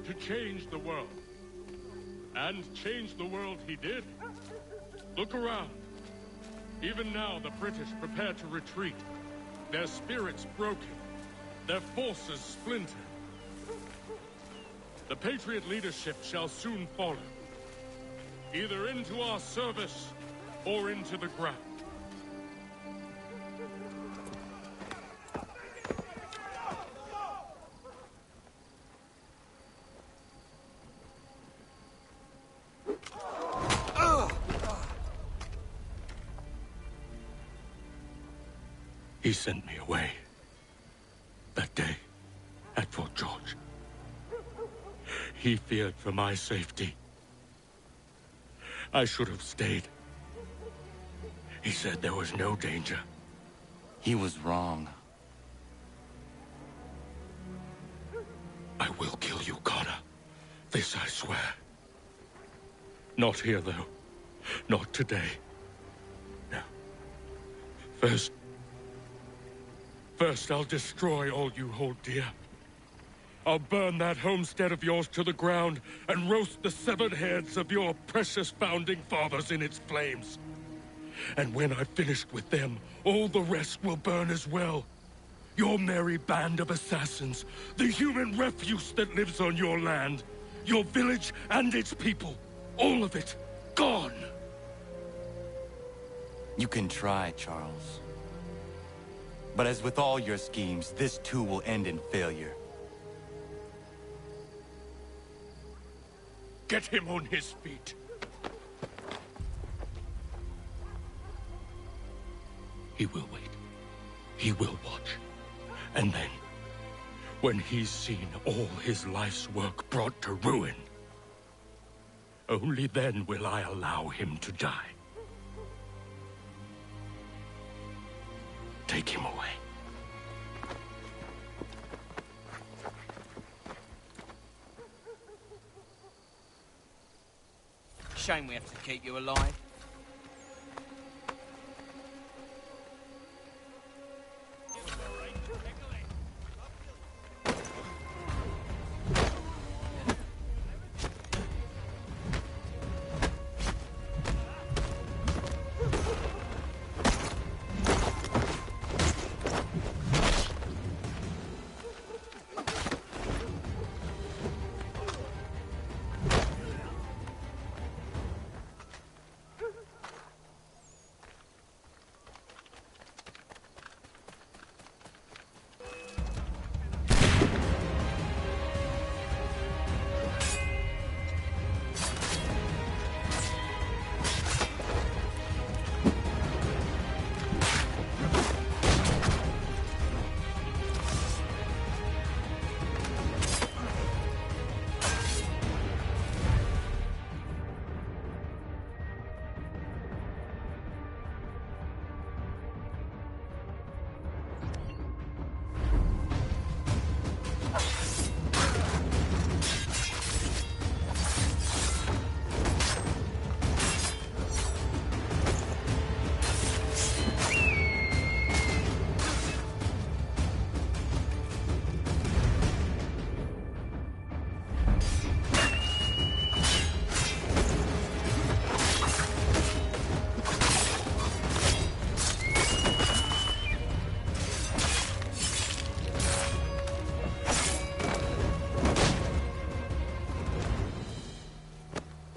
to change the world. And change the world he did. Look around. Even now, the British prepare to retreat. Their spirits broken. Their forces splintered. The Patriot leadership shall soon follow. Either into our service, or into the ground. He sent me away. That day, at Fort George. He feared for my safety. I should have stayed. He said there was no danger. He was wrong. I will kill you, Connor. This I swear. Not here, though. Not today. No. First, I'll destroy all you hold dear. I'll burn that homestead of yours to the ground and roast the severed heads of your precious founding fathers in its flames. And when I've finished with them, all the rest will burn as well. Your merry band of assassins, the human refuse that lives on your land, your village and its people, all of it, gone. You can try, Charles. But as with all your schemes, this too will end in failure. Get him on his feet. He will wait. He will watch. And then, when he's seen all his life's work brought to ruin, only then will I allow him to die. Take him away. Shame we have to keep you alive.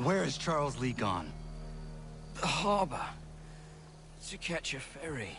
Where is Charles Lee gone? The harbor. To catch a ferry.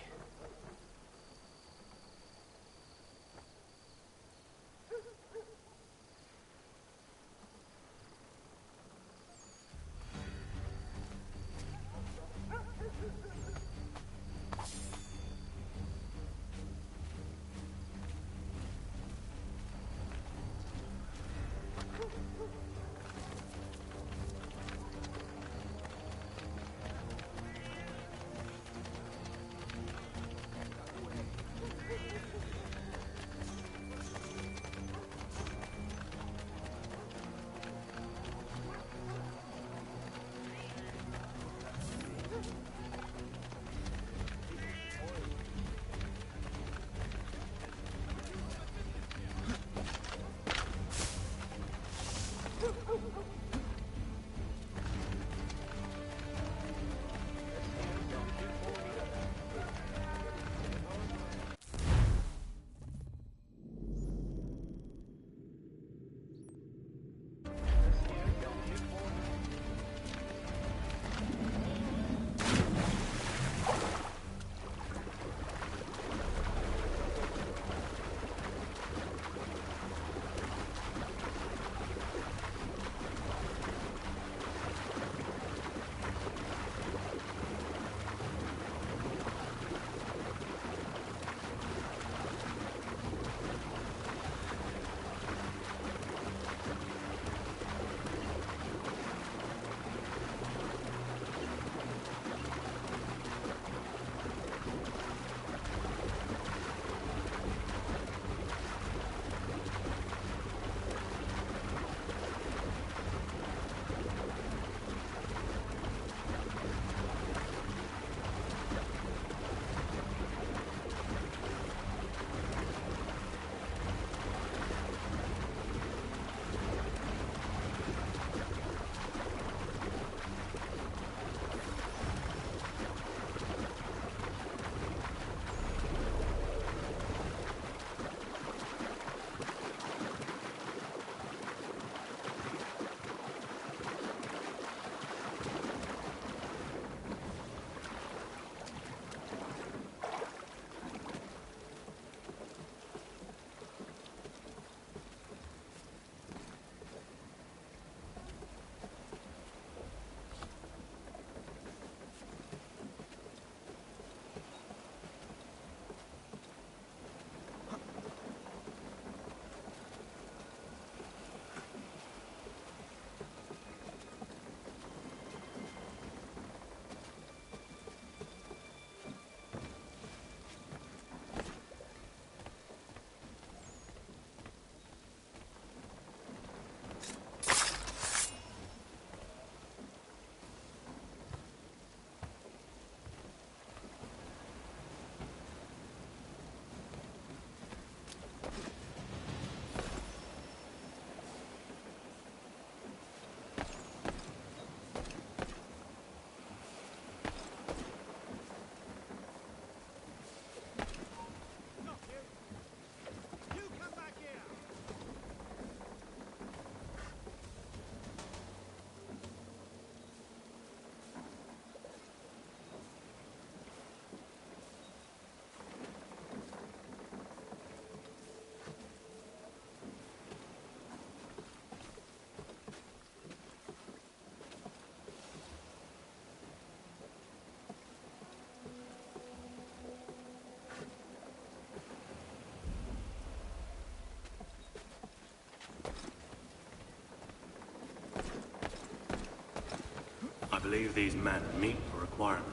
believe these men meet the requirements.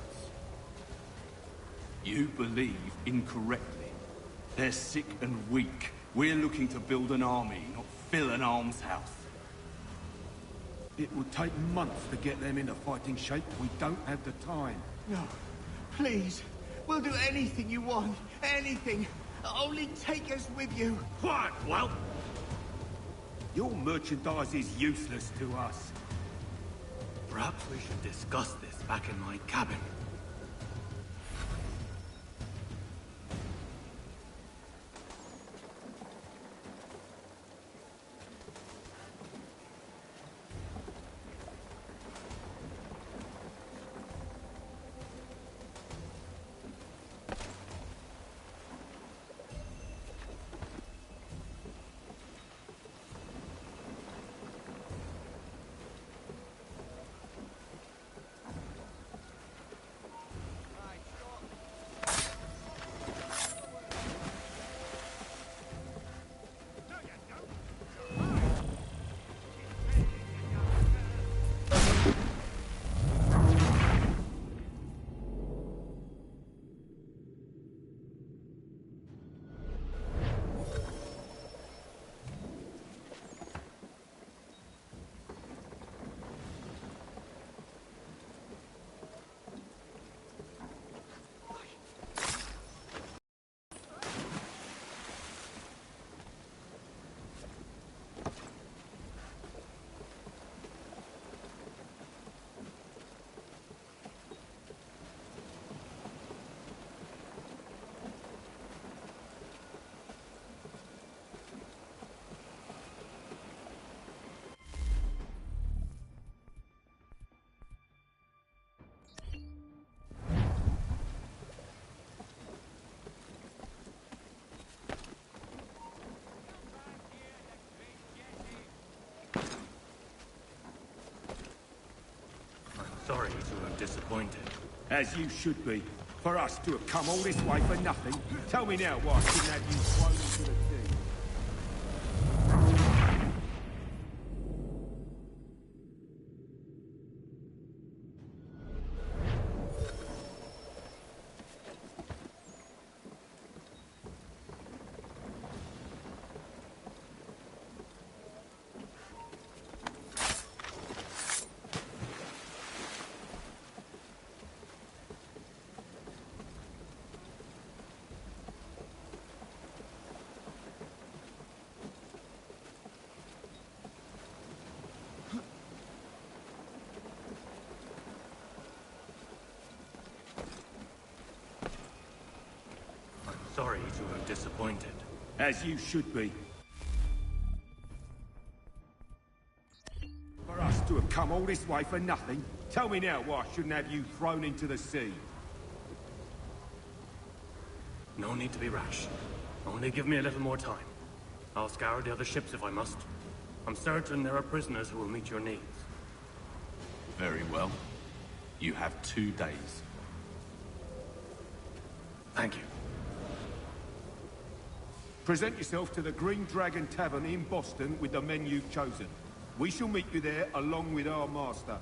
You believe incorrectly. They're sick and weak. We're looking to build an army, not fill an almshouse. It would take months to get them into fighting shape. We don't have the time. No. Please. We'll do anything you want. Anything. Only take us with you. Quiet, well. Your merchandise is useless to us. Perhaps we should discuss this back in my cabin. Sorry to have disappointed. As you should be. For us to have come all this way for nothing. Tell me now why I shouldn't have you thrown into the sea. Sorry to have disappointed. As you should be. For us to have come all this way for nothing. Tell me now why I shouldn't have you thrown into the sea. No need to be rash. Only give me a little more time. I'll scour the other ships if I must. I'm certain there are prisoners who will meet your needs. Very well. You have 2 days. Thank you. Present yourself to the Green Dragon Tavern in Boston with the men you've chosen. We shall meet you there along with our master.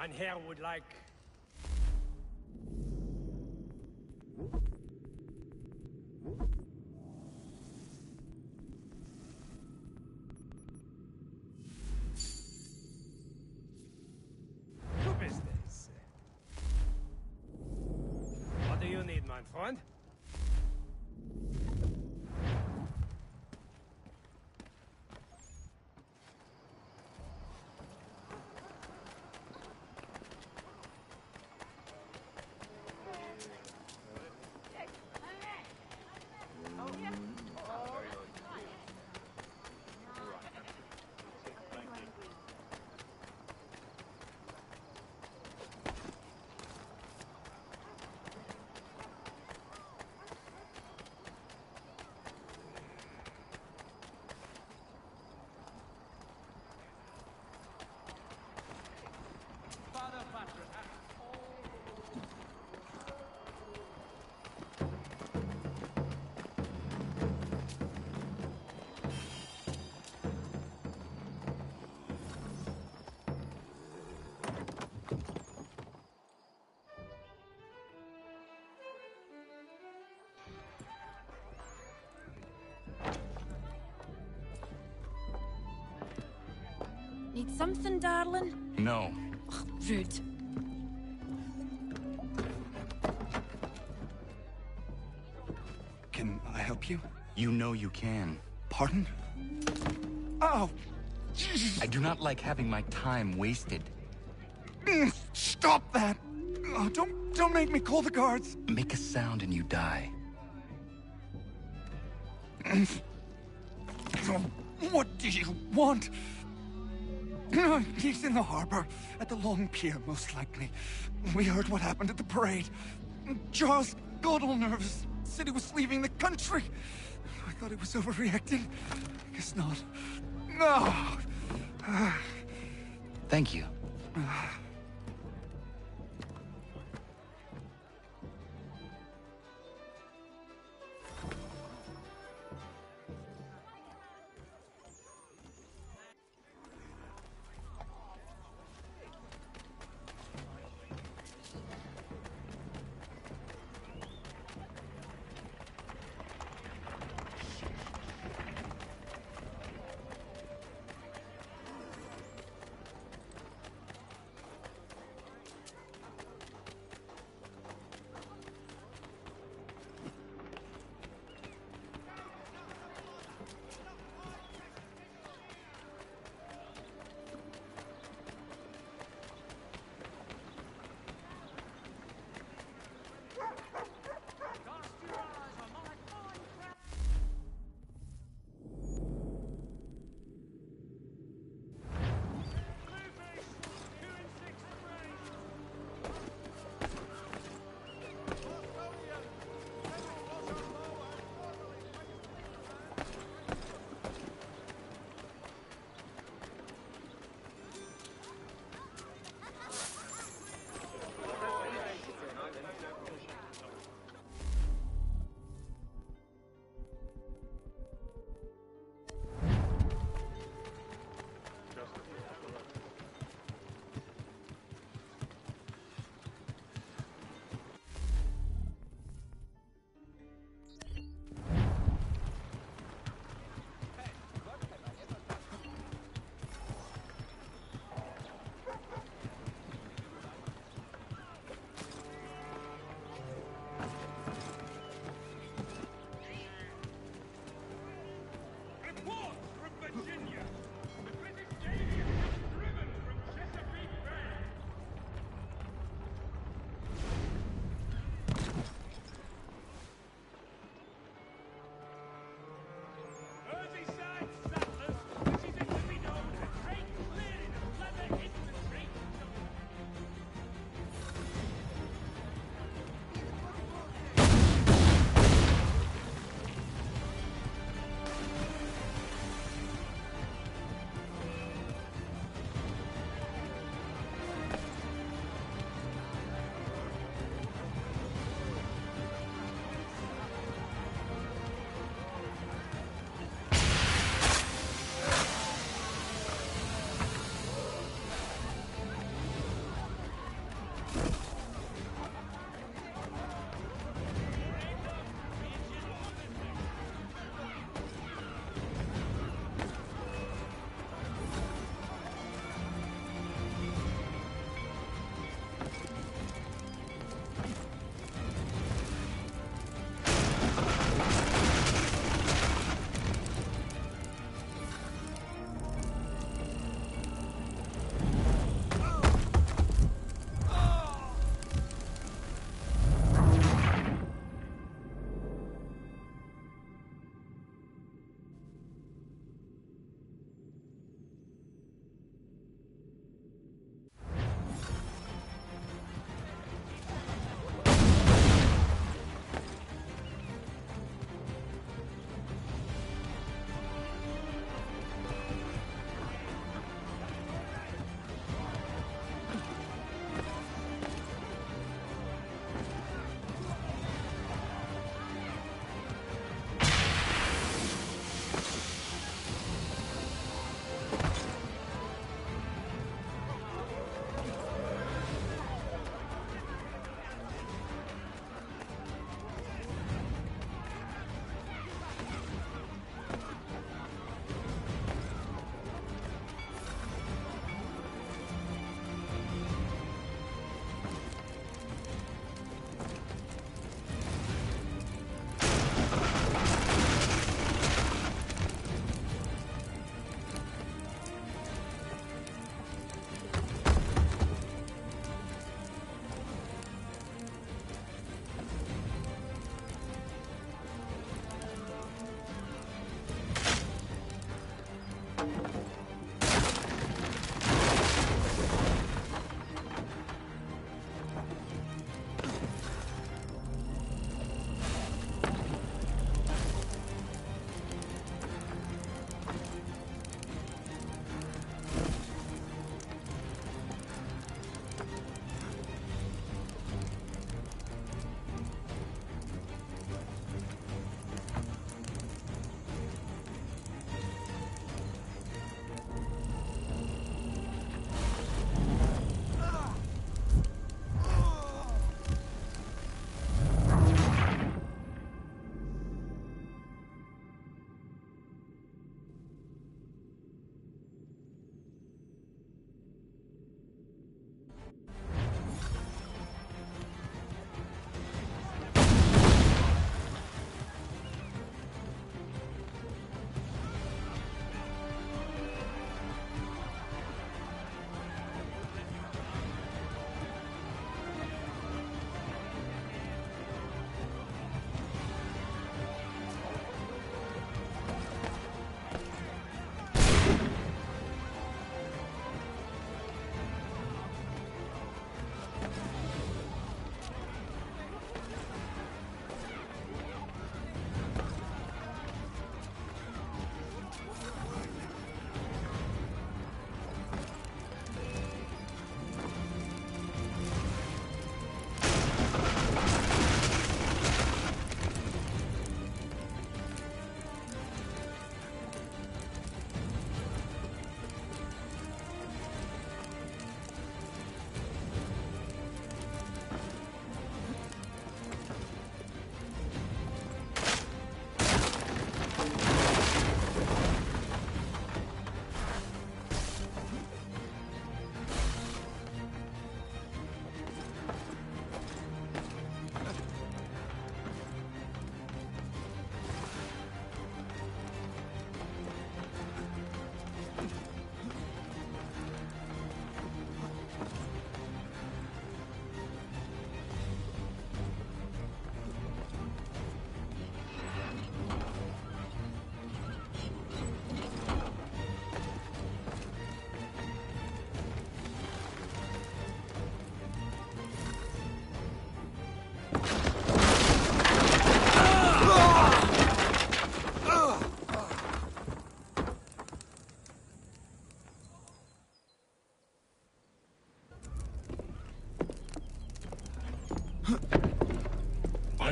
Mein Herr would like... To business. What do you need, my friend? Need something, darling? No. Ugh, rude. Can I help you? You know you can. Pardon? Oh! I do not like having my time wasted. Stop that! Oh, don't make me call the guards! Make a sound and you die. What do you want? He's in the harbor, at the Long Pier, most likely. We heard what happened at the parade. Charles got all nervous, said he was leaving the country. I thought he was overreacting. Guess not. No! Thank you.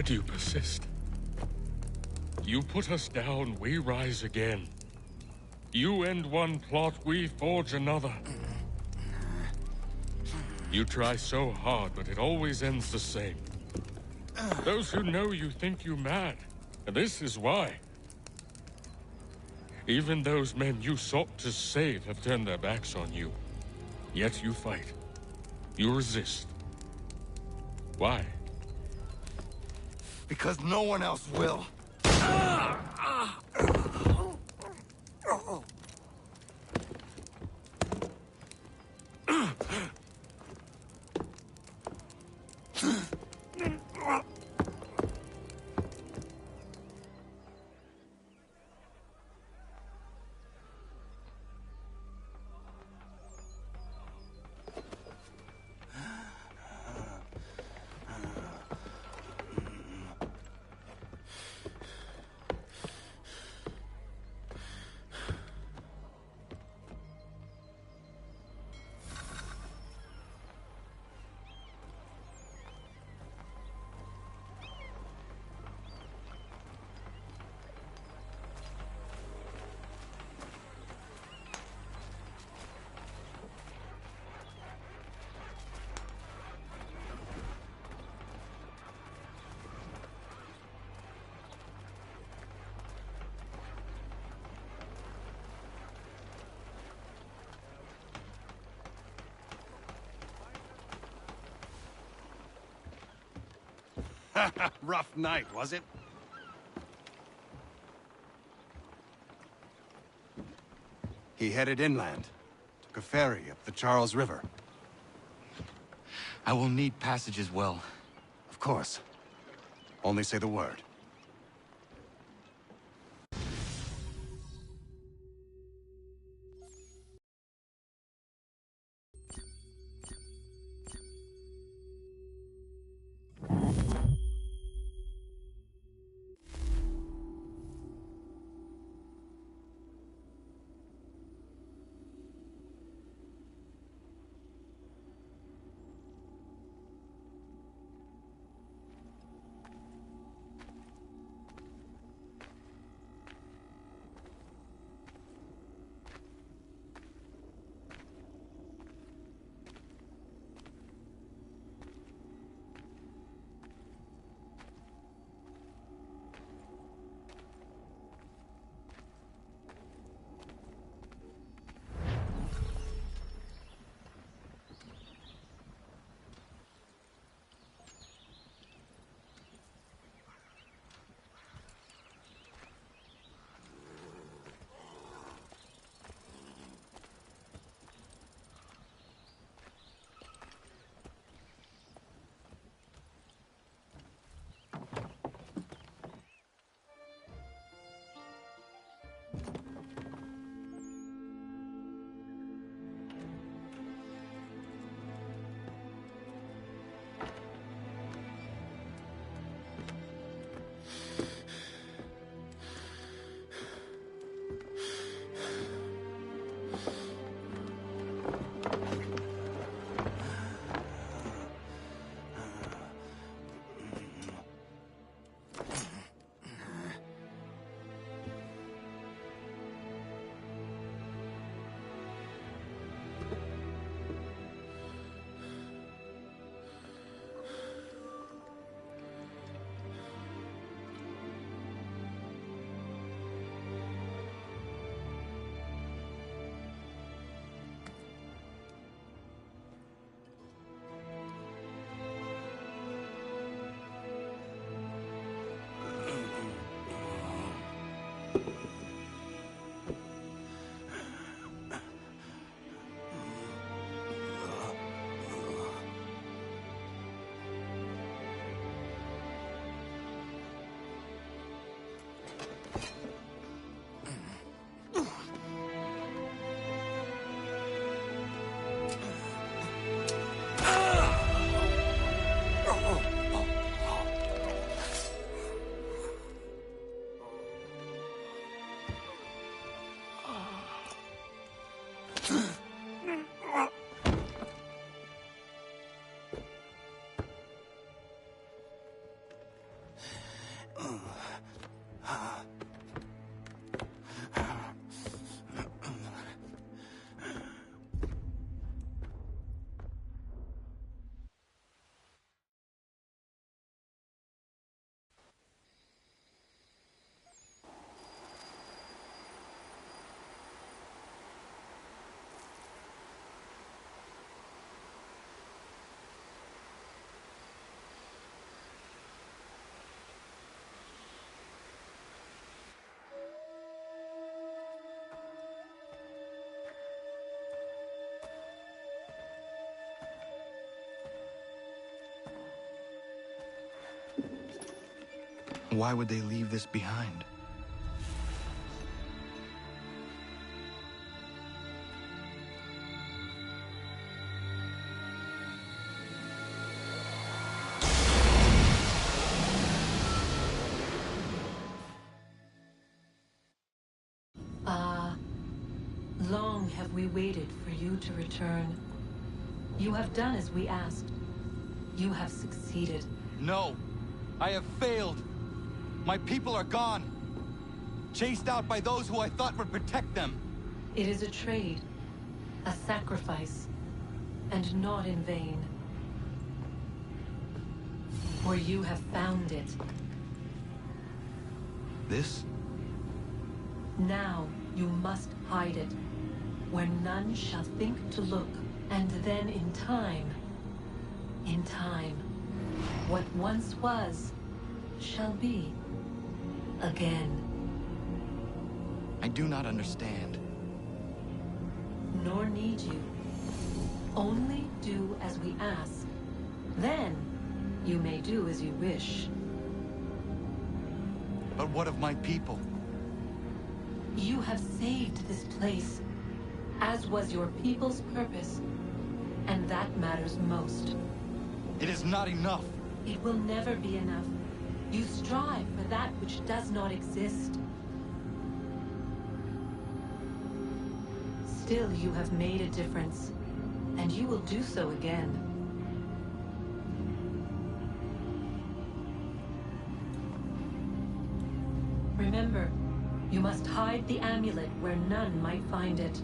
do you persist? You put us down, we rise again. You end one plot, we forge another. You try so hard, but it always ends the same. Those who know you think you mad, and this is why. Even those men you sought to save have turned their backs on you. Yet you fight. You resist. Why? Because no one else will. Rough night, was it? He headed inland. Took a ferry up the Charles River. I will need passage as well. Of course. Only say the word. Why would they leave this behind? Long have we waited for you to return. You have done as we asked. You have succeeded. No! I have failed! My people are gone! Chased out by those who I thought would protect them! It is a trade, a sacrifice, and not in vain. For you have found it. This? Now you must hide it, where none shall think to look, and then in time, what once was, shall be again. I do not understand. Nor need you. Only do as we ask. Then, you may do as you wish. But what of my people? You have saved this place, as was your people's purpose, and that matters most. It is not enough. It will never be enough. You strive for that which does not exist. Still, you have made a difference, and you will do so again. Remember, you must hide the amulet where none might find it.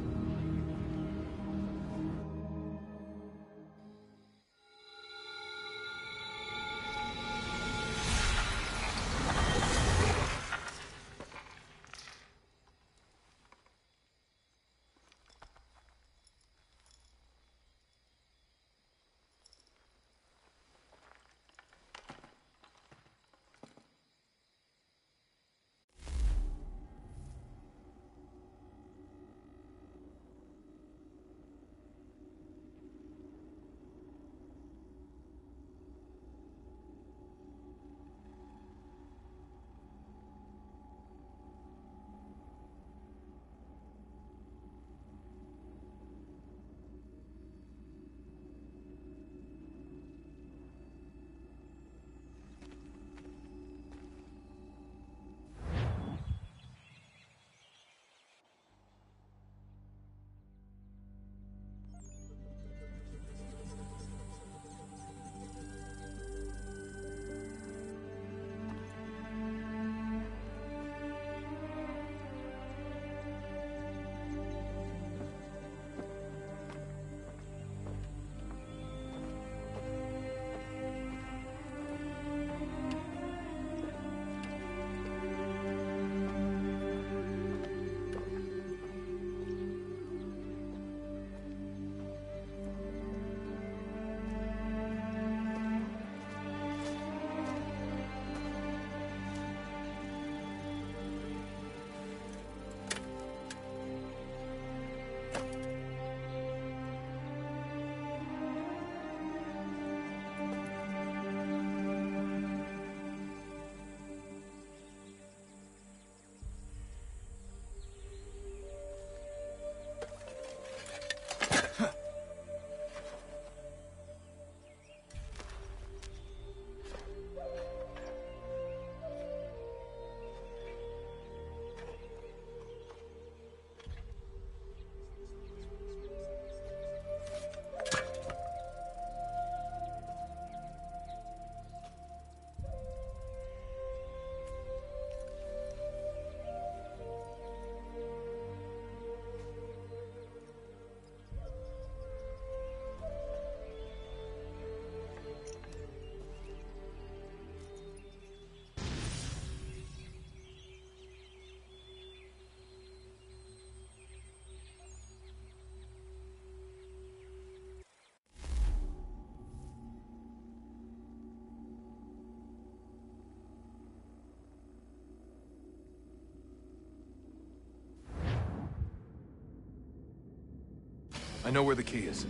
I know where the key is.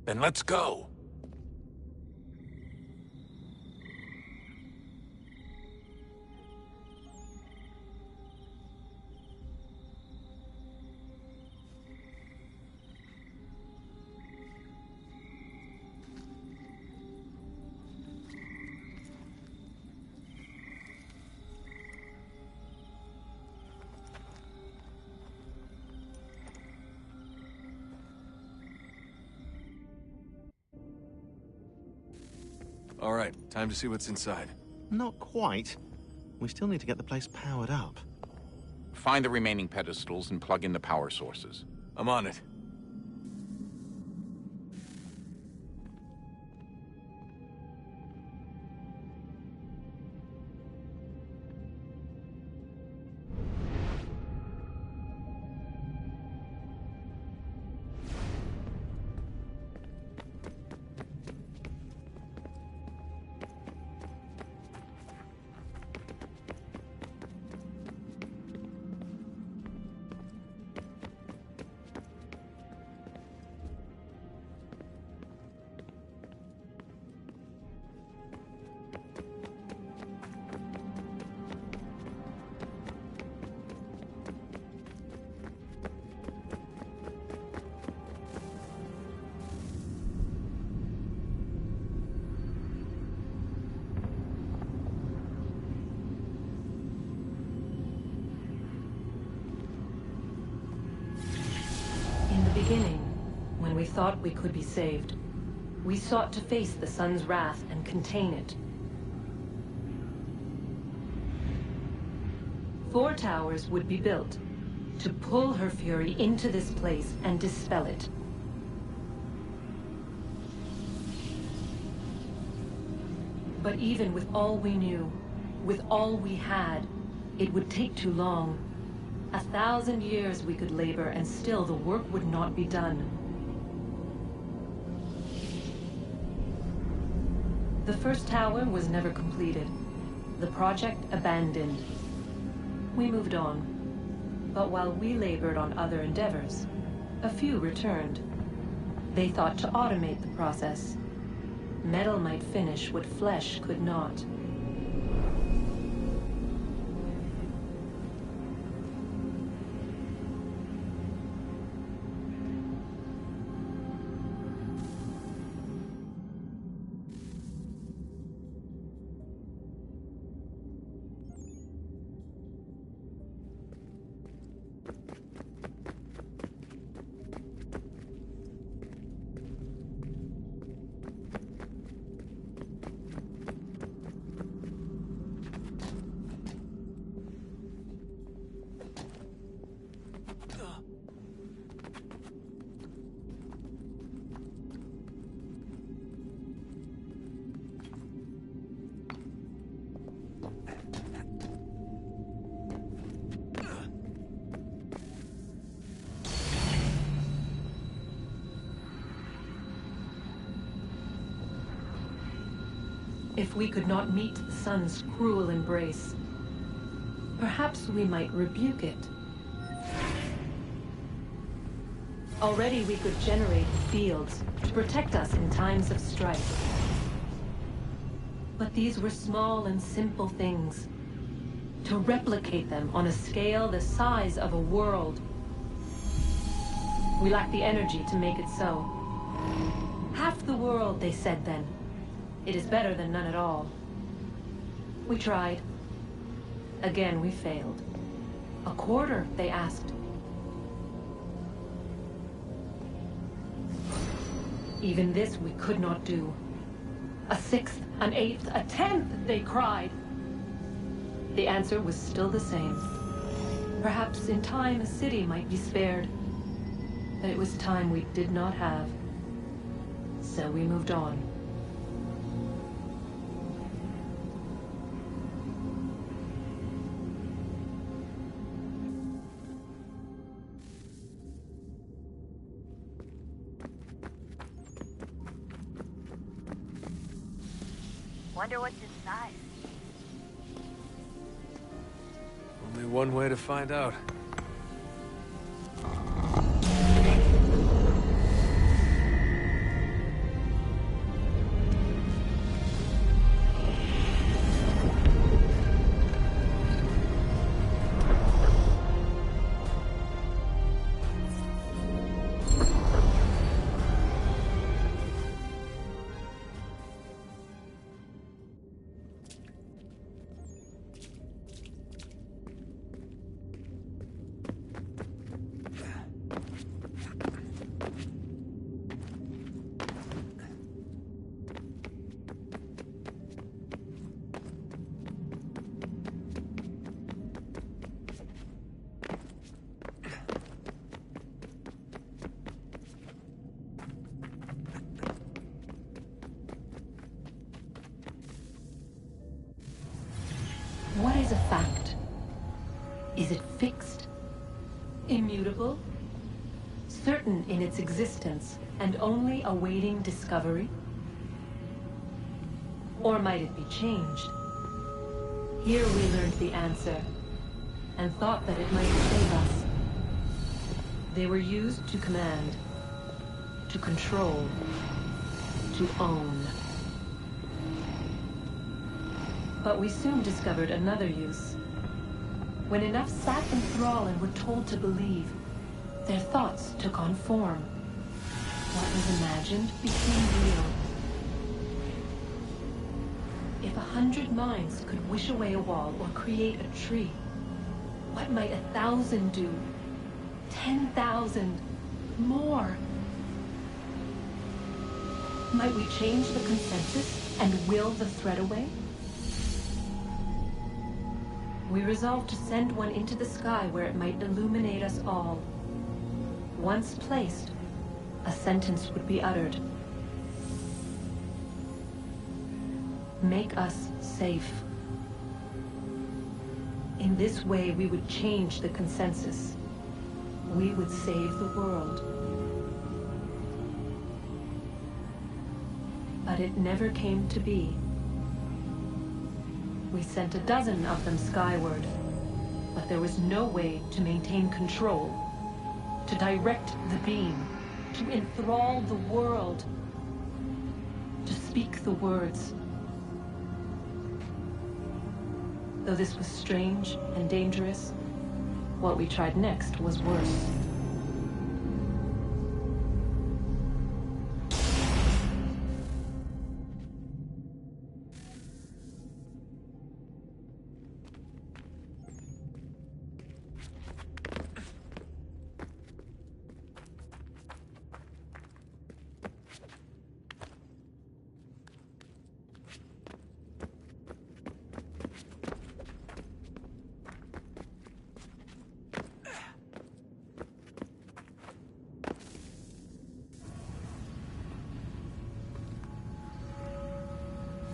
Then let's go! All right, time to see what's inside. Not quite. We still need to get the place powered up. Find the remaining pedestals and plug in the power sources. I'm on it. In the beginning, when we thought we could be saved, we sought to face the sun's wrath and contain it. 4 towers would be built to pull her fury into this place and dispel it. But even with all we knew, with all we had, it would take too long. 1,000 years we could labor, and still the work would not be done. The first tower was never completed. The project abandoned. We moved on. But while we labored on other endeavors, a few returned. They thought to automate the process. Metal might finish what flesh could not. If we could not meet the sun's cruel embrace, perhaps we might rebuke it. Already we could generate fields to protect us in times of strife. But these were small and simple things. To replicate them on a scale the size of a world, we lack the energy to make it so. Half the world, they said then. It is better than none at all. We tried. Again, we failed. A quarter, they asked. Even this we could not do. A 1/6, an 1/8, a 1/10, they cried. The answer was still the same. Perhaps in time a city might be spared. But it was time we did not have. So we moved on. Wonder what's inside. Only one way to find out. Fixed? Immutable? Certain in its existence and only awaiting discovery? Or might it be changed? Here we learned the answer, and thought that it might save us. They were used to command, to control, to own. But we soon discovered another use. When enough sat in thrall and were told to believe, their thoughts took on form. What was imagined became real. If 100 minds could wish away a wall or create a tree, what might 1,000 do? 10,000? More? Might we change the consensus and will the threat away? We resolved to send one into the sky where it might illuminate us all. Once placed, a sentence would be uttered. Make us safe. In this way, we would change the consensus. We would save the world. But it never came to be. We sent a dozen of them skyward, but there was no way to maintain control, to direct the beam, to enthrall the world, to speak the words. Though this was strange and dangerous, what we tried next was worse.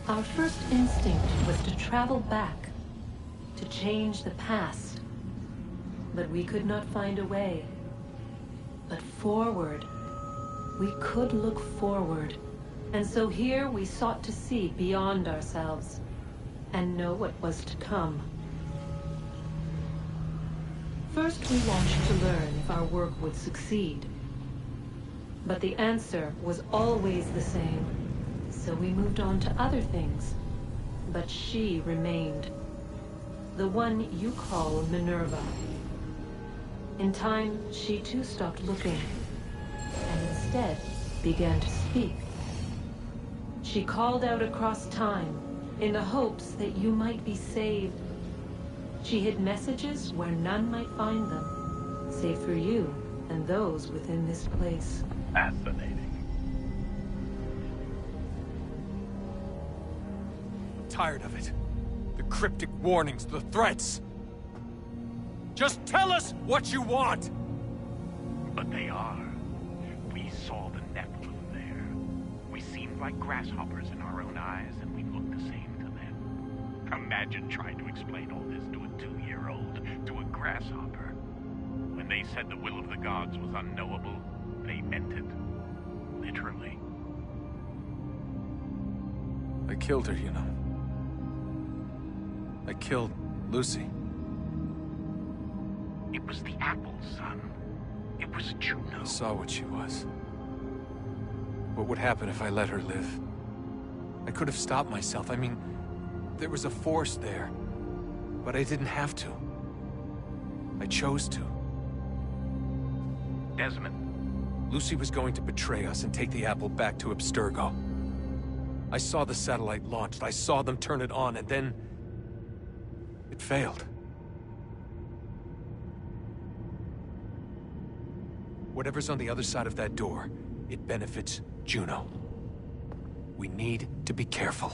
Our first instinct was to travel back, to change the past. But we could not find a way. But forward, we could look forward. And so here we sought to see beyond ourselves, and know what was to come. First we watched to learn if our work would succeed. But the answer was always the same. So we moved on to other things, but she remained. The one you call Minerva. In time, she too stopped looking, and instead began to speak. She called out across time, in the hopes that you might be saved. She hid messages where none might find them, save for you and those within this place. Fascinating. Tired of it. The cryptic warnings, the threats. Just tell us what you want! But they are. We saw the Nephilim there. We seemed like grasshoppers in our own eyes, and we looked the same to them. Imagine trying to explain all this to a 2-year-old, to a grasshopper. When they said the will of the gods was unknowable, they meant it. Literally. I killed her, you know. I killed Lucy. It was the apple, son. It was Juno. I saw what she was. What would happen if I let her live? I could have stopped myself. I mean, there was a force there. But I didn't have to. I chose to. Desmond. Lucy was going to betray us and take the apple back to Abstergo. I saw the satellite launched. I saw them turn it on, and then it failed. Whatever's on the other side of that door, it benefits Juno. We need to be careful.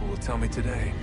will tell me today.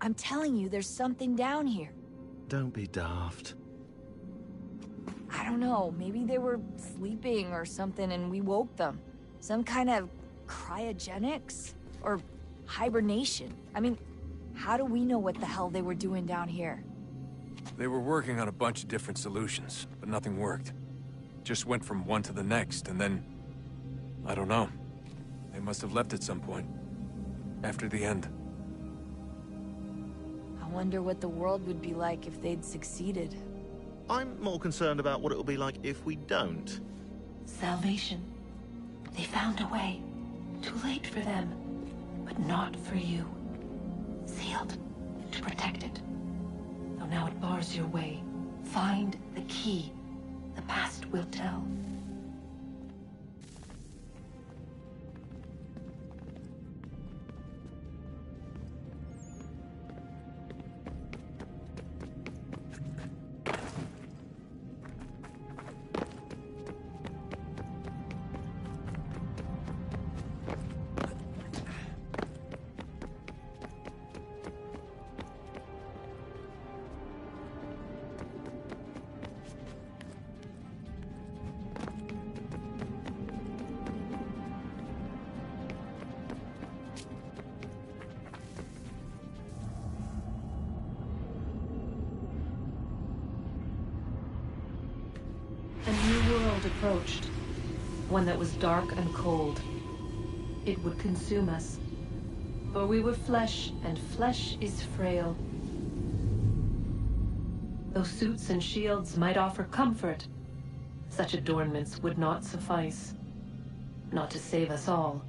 I'm telling you, there's something down here. Don't be daft. I don't know, maybe they were sleeping or something and we woke them. Some kind of cryogenics? Or hibernation? I mean, how do we know what the hell they were doing down here? They were working on a bunch of different solutions, but nothing worked. Just went from one to the next, and then... I don't know. They must have left at some point. After the end. I wonder what the world would be like if they'd succeeded. I'm more concerned about what it will be like if we don't. Salvation. They found a way. Too late for them, but not for you. Sealed to protect it. Though now it bars your way. Find the key. The past will tell. A new world approached. One that was dark and cold. It would consume us. For we were flesh, and flesh is frail. Though suits and shields might offer comfort, such adornments would not suffice. Not to save us all.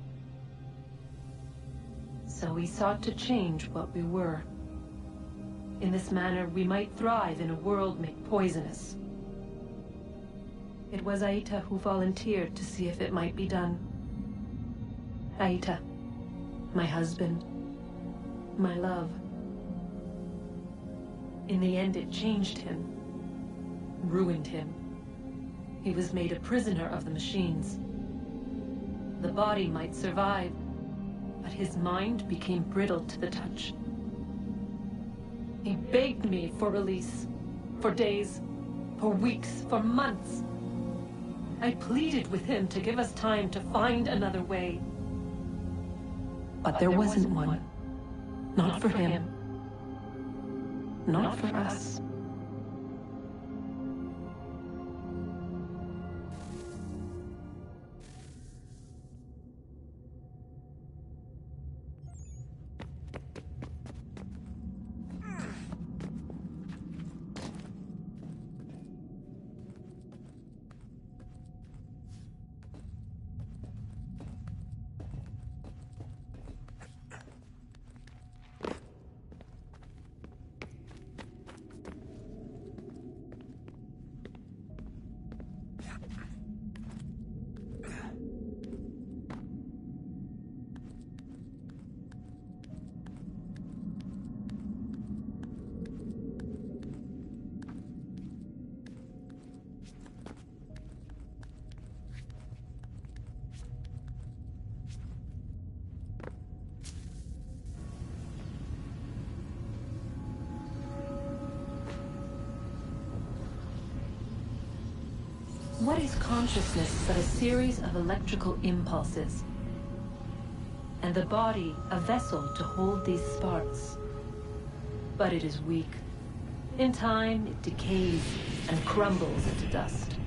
So we sought to change what we were. In this manner, we might thrive in a world made poisonous. It was Aita who volunteered to see if it might be done. Aita, my husband, my love. In the end, it changed him, ruined him. He was made a prisoner of the machines. The body might survive, but his mind became brittle to the touch. He begged me for release, for days, for weeks, for months. I pleaded with him to give us time to find another way. But there wasn't one. Not for him. Not for us. What is consciousness but a series of electrical impulses? And the body a vessel to hold these sparks. But it is weak. In time, it decays and crumbles into dust.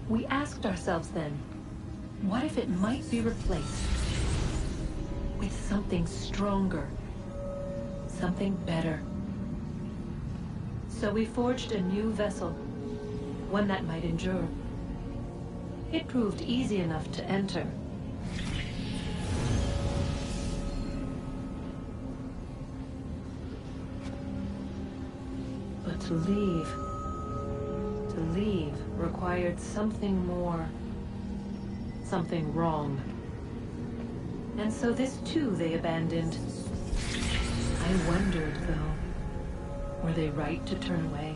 We asked ourselves then, what if it might be replaced with something stronger, something better? So we forged a new vessel, one that might endure. It proved easy enough to enter. But to leave required something more, something wrong. And so this too they abandoned. I wondered, though, were they right to turn away?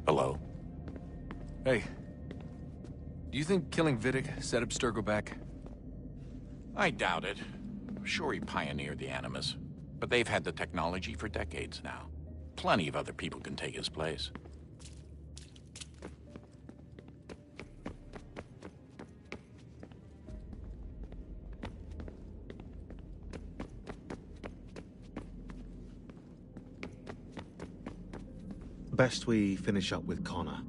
Hello? Hey. Do you think killing Vidic set Abstergo back? I doubt it. Sure, he pioneered the Animus, but they've had the technology for decades now. Plenty of other people can take his place. Best we finish up with Connor.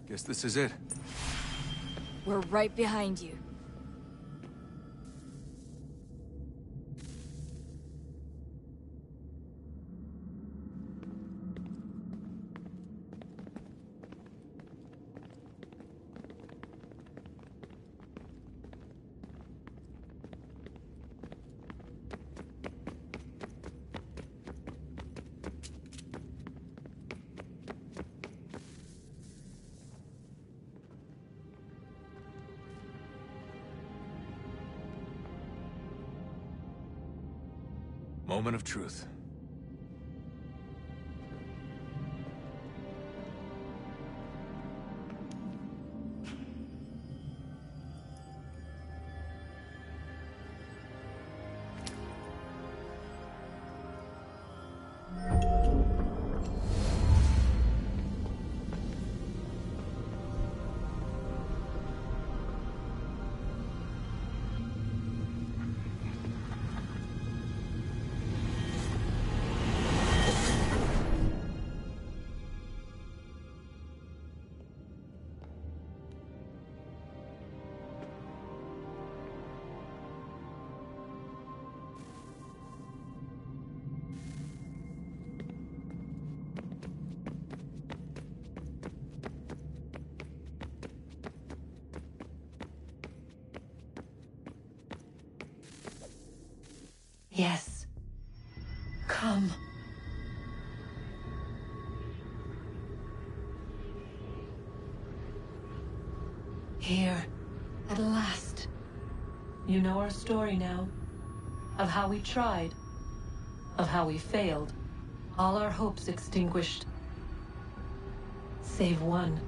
Guess this is it. We're right behind you. Moment of truth. Yes. come. Here, at last. You know our story now. Of how we tried. Of how we failed. All our hopes extinguished. Save one.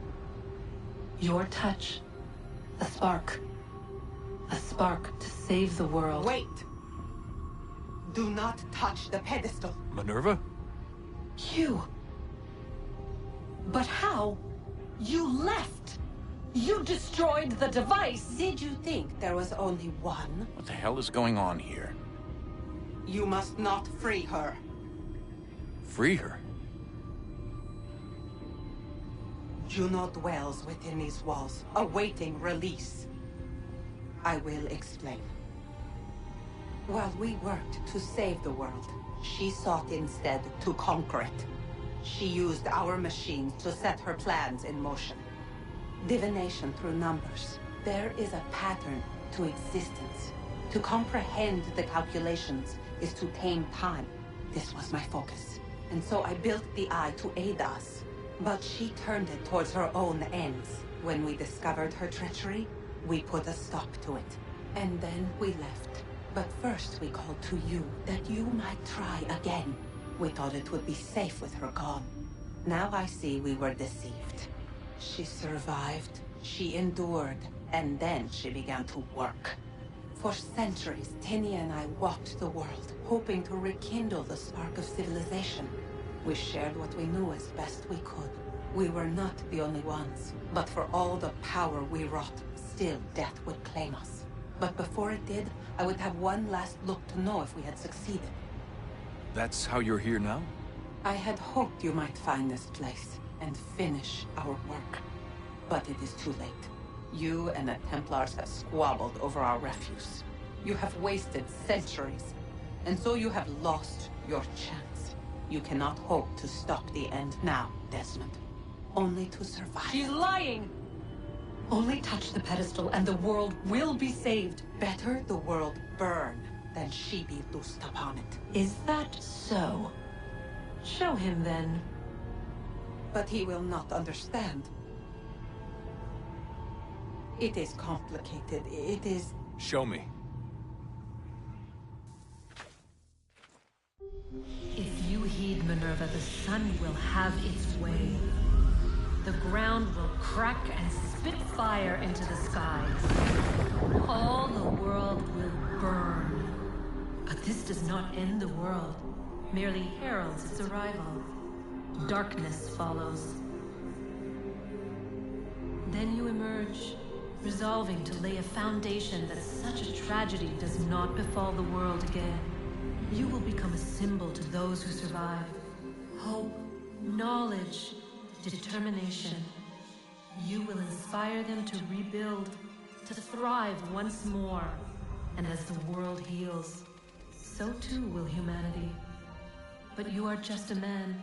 Your touch. A spark. A spark to save the world. Wait! Do not touch the pedestal. Minerva? You. But how? You left! You destroyed the device! Did you think there was only one? What the hell is going on here? You must not free her. Free her? Juno dwells within these walls, awaiting release. I will explain. While we worked to save the world, she sought instead to conquer it. She used our machines to set her plans in motion. Divination through numbers. There is a pattern to existence. To comprehend the calculations is to tame time. This was my focus. And so I built the eye to aid us. But she turned it towards her own ends. When we discovered her treachery, we put a stop to it. And then we left. But first we called to you, that you might try again. We thought it would be safe with her gone. Now I see we were deceived. She survived, she endured, and then she began to work. For centuries, Tinia and I walked the world, hoping to rekindle the spark of civilization. We shared what we knew as best we could. We were not the only ones, but for all the power we wrought, still death would claim us. But before it did, I would have one last look to know if we had succeeded. That's how you're here now? I had hoped you might find this place and finish our work. But it is too late. You and the Templars have squabbled over our refuse. You have wasted centuries, and so you have lost your chance. You cannot hope to stop the end now, Desmond. Only to survive. She's lying! Only touch the pedestal and the world will be saved. Better the world burn than she be loosed upon it. Is that so? Show him then. But he will not understand. It is complicated. It is... Show me. If you heed Minerva, the sun will have its way. The ground will crack and spit fire into the skies. All the world will burn. But this does not end the world, merely heralds its arrival. Darkness follows. Then you emerge, resolving to lay a foundation that such a tragedy does not befall the world again. You will become a symbol to those who survive. Hope, knowledge, determination. You will inspire them to rebuild, to thrive once more. And as the world heals, so too will humanity. But you are just a man,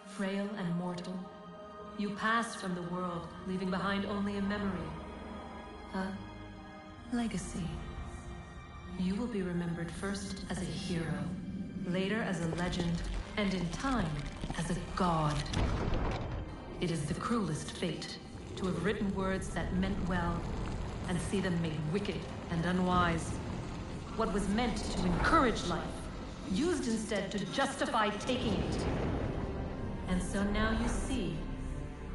frail and mortal. You pass from the world, leaving behind only a memory. A legacy. You will be remembered first as a hero, later as a legend, and in time, as a god. It is the cruelest fate, to have written words that meant well, and see them made wicked and unwise. What was meant to encourage life, used instead to justify taking it. And so now you see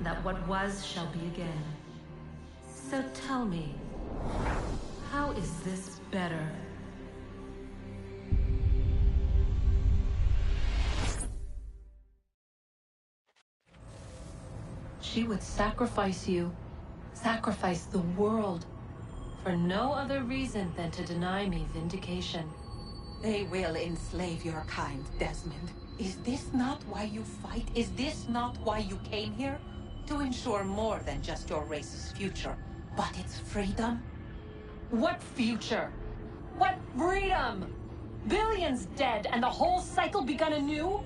that what was shall be again. So tell me, how is this better? She would sacrifice you, sacrifice the world, for no other reason than to deny me vindication. They will enslave your kind, Desmond. Is this not why you fight? Is this not why you came here? To ensure more than just your race's future, but its freedom? What future? What freedom? Billions dead and the whole cycle begun anew?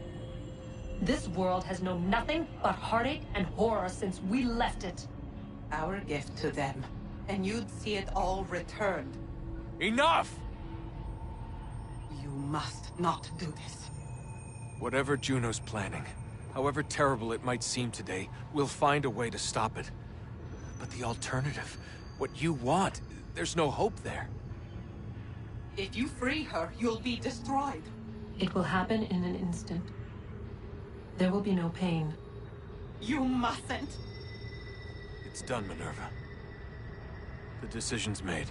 This world has known nothing but heartache and horror since we left it. Our gift to them, and you'd see it all returned. Enough! You must not do this. Whatever Juno's planning, however terrible it might seem today, we'll find a way to stop it. But the alternative, what you want, there's no hope there. If you free her, you'll be destroyed. It will happen in an instant. There will be no pain. You mustn't. It's done, Minerva. The decision's made.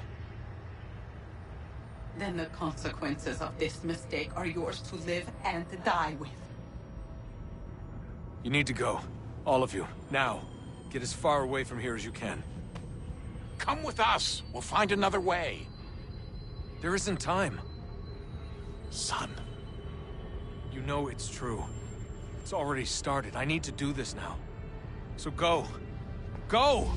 Then the consequences of this mistake are yours to live and die with. You need to go. All of you. Now. Get as far away from here as you can. Come with us. We'll find another way. There isn't time. Son. You know it's true. It's already started. I need to do this now. So go. Go!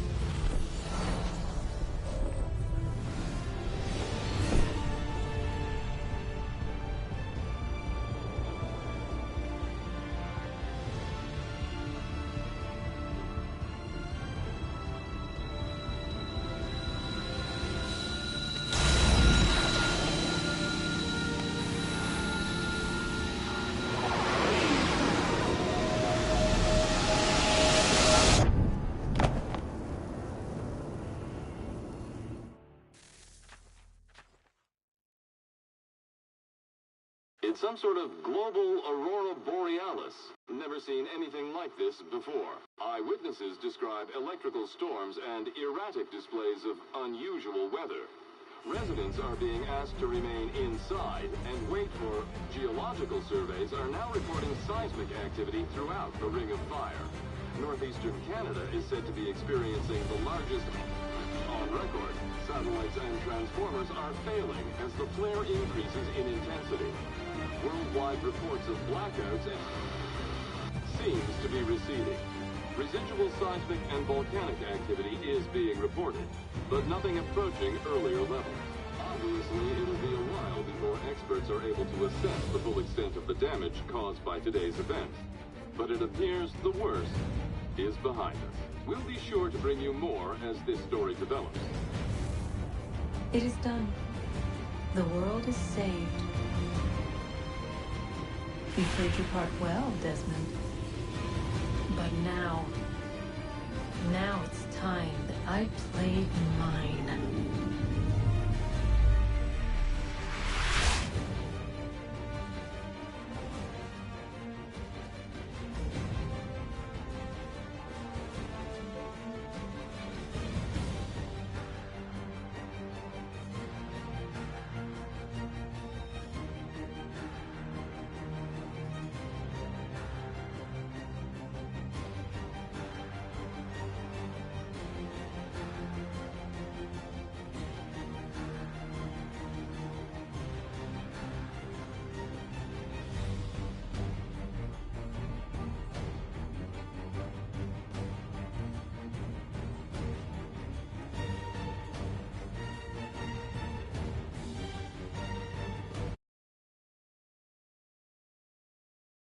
It's some sort of global aurora borealis. Never seen anything like this before. Eyewitnesses describe electrical storms and erratic displays of unusual weather. Residents are being asked to remain inside and wait for geological surveys are now reporting seismic activity throughout the Ring of Fire. Northeastern Canada is said to be experiencing the largest on record. Satellites and transformers are failing as the flare increases in intensity. Worldwide reports of blackouts seems to be receding. Residual seismic and volcanic activity is being reported, but nothing approaching earlier levels. Obviously, it'll be a while before experts are able to assess the full extent of the damage caused by today's event. But it appears the worst is behind us. We'll be sure to bring you more as this story develops. It is done. The world is saved. You played your part well, Desmond. But now it's time that I played mine.